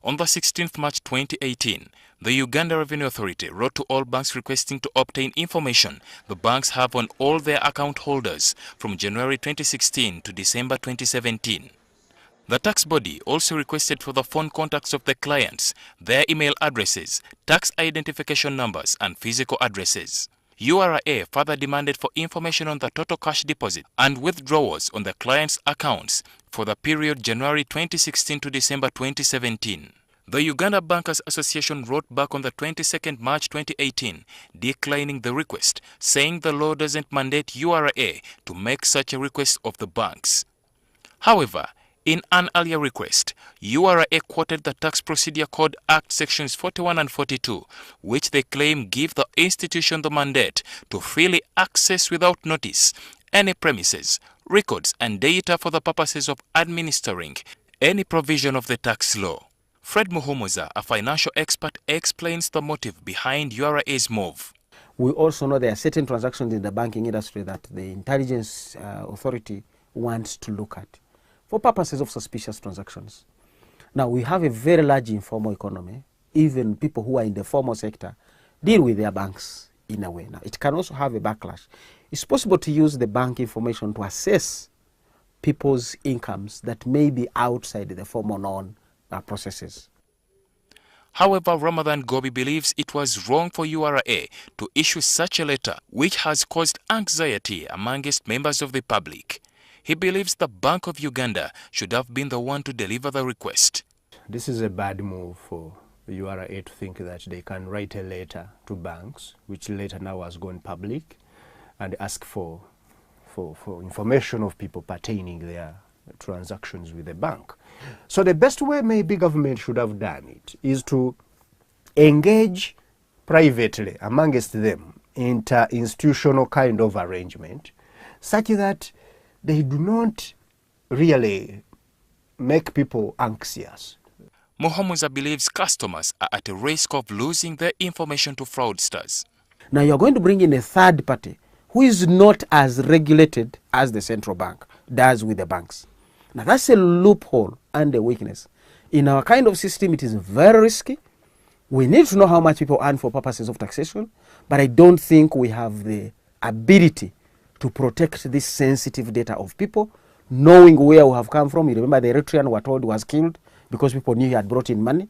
On the 16th March 2018, the Uganda Revenue Authority wrote to all banks requesting to obtain information the banks have on all their account holders from January 2016 to December 2017. The tax body also requested for the phone contacts of the clients, their email addresses, tax identification numbers, and physical addresses. URA further demanded for information on the total cash deposit and withdrawals on the clients' accounts for the period January 2016 to December 2017. The Uganda Bankers Association wrote back on the 22nd March 2018, declining the request, saying the law doesn't mandate URA to make such a request of the banks. However, in an earlier request, URA quoted the Tax Procedure Code Act sections 41 and 42, which they claim give the institution the mandate to freely access without notice any premises, records and data for the purposes of administering any provision of the tax law. Fred Muhumuza, a financial expert, explains the motive behind URA's move. We also know there are certain transactions in the banking industry that the intelligence authority wants to look at for purposes of suspicious transactions. Now, we have a very large informal economy. Even people who are in the formal sector deal with their banks in a way. Now, it can also have a backlash. It's possible to use the bank information to assess people's incomes that may be outside the formal known processes. However, Ramadan Gobi believes it was wrong for URA to issue such a letter, which has caused anxiety amongst members of the public. He believes the Bank of Uganda should have been the one to deliver the request. This is a bad move for URA to think that they can write a letter to banks, which later now has gone public, and ask for information of people pertaining their transactions with the bank. So the best way maybe government should have done it is to engage privately amongst them inter-institutional kind of arrangement, such that they do not really make people anxious. Muhumuza believes customers are at a risk of losing their information to fraudsters. Now you're going to bring in a third party who is not as regulated as the central bank does with the banks. Now that's a loophole and a weakness. In our kind of system, it is very risky. We need to know how much people earn for purposes of taxation, but I don't think we have the ability to protect this sensitive data of people, knowing where we have come from. You remember the Eritrean were told was killed because people knew he had brought in money.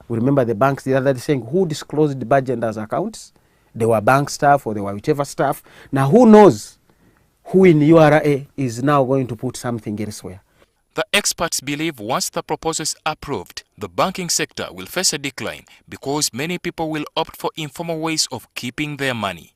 We remember the banks the other day saying who disclosed the Bajenda's accounts. They were bank staff or they were whichever staff. Now who knows who in URA is now going to put something elsewhere. The experts believe once the proposal is approved, the banking sector will face a decline because many people will opt for informal ways of keeping their money.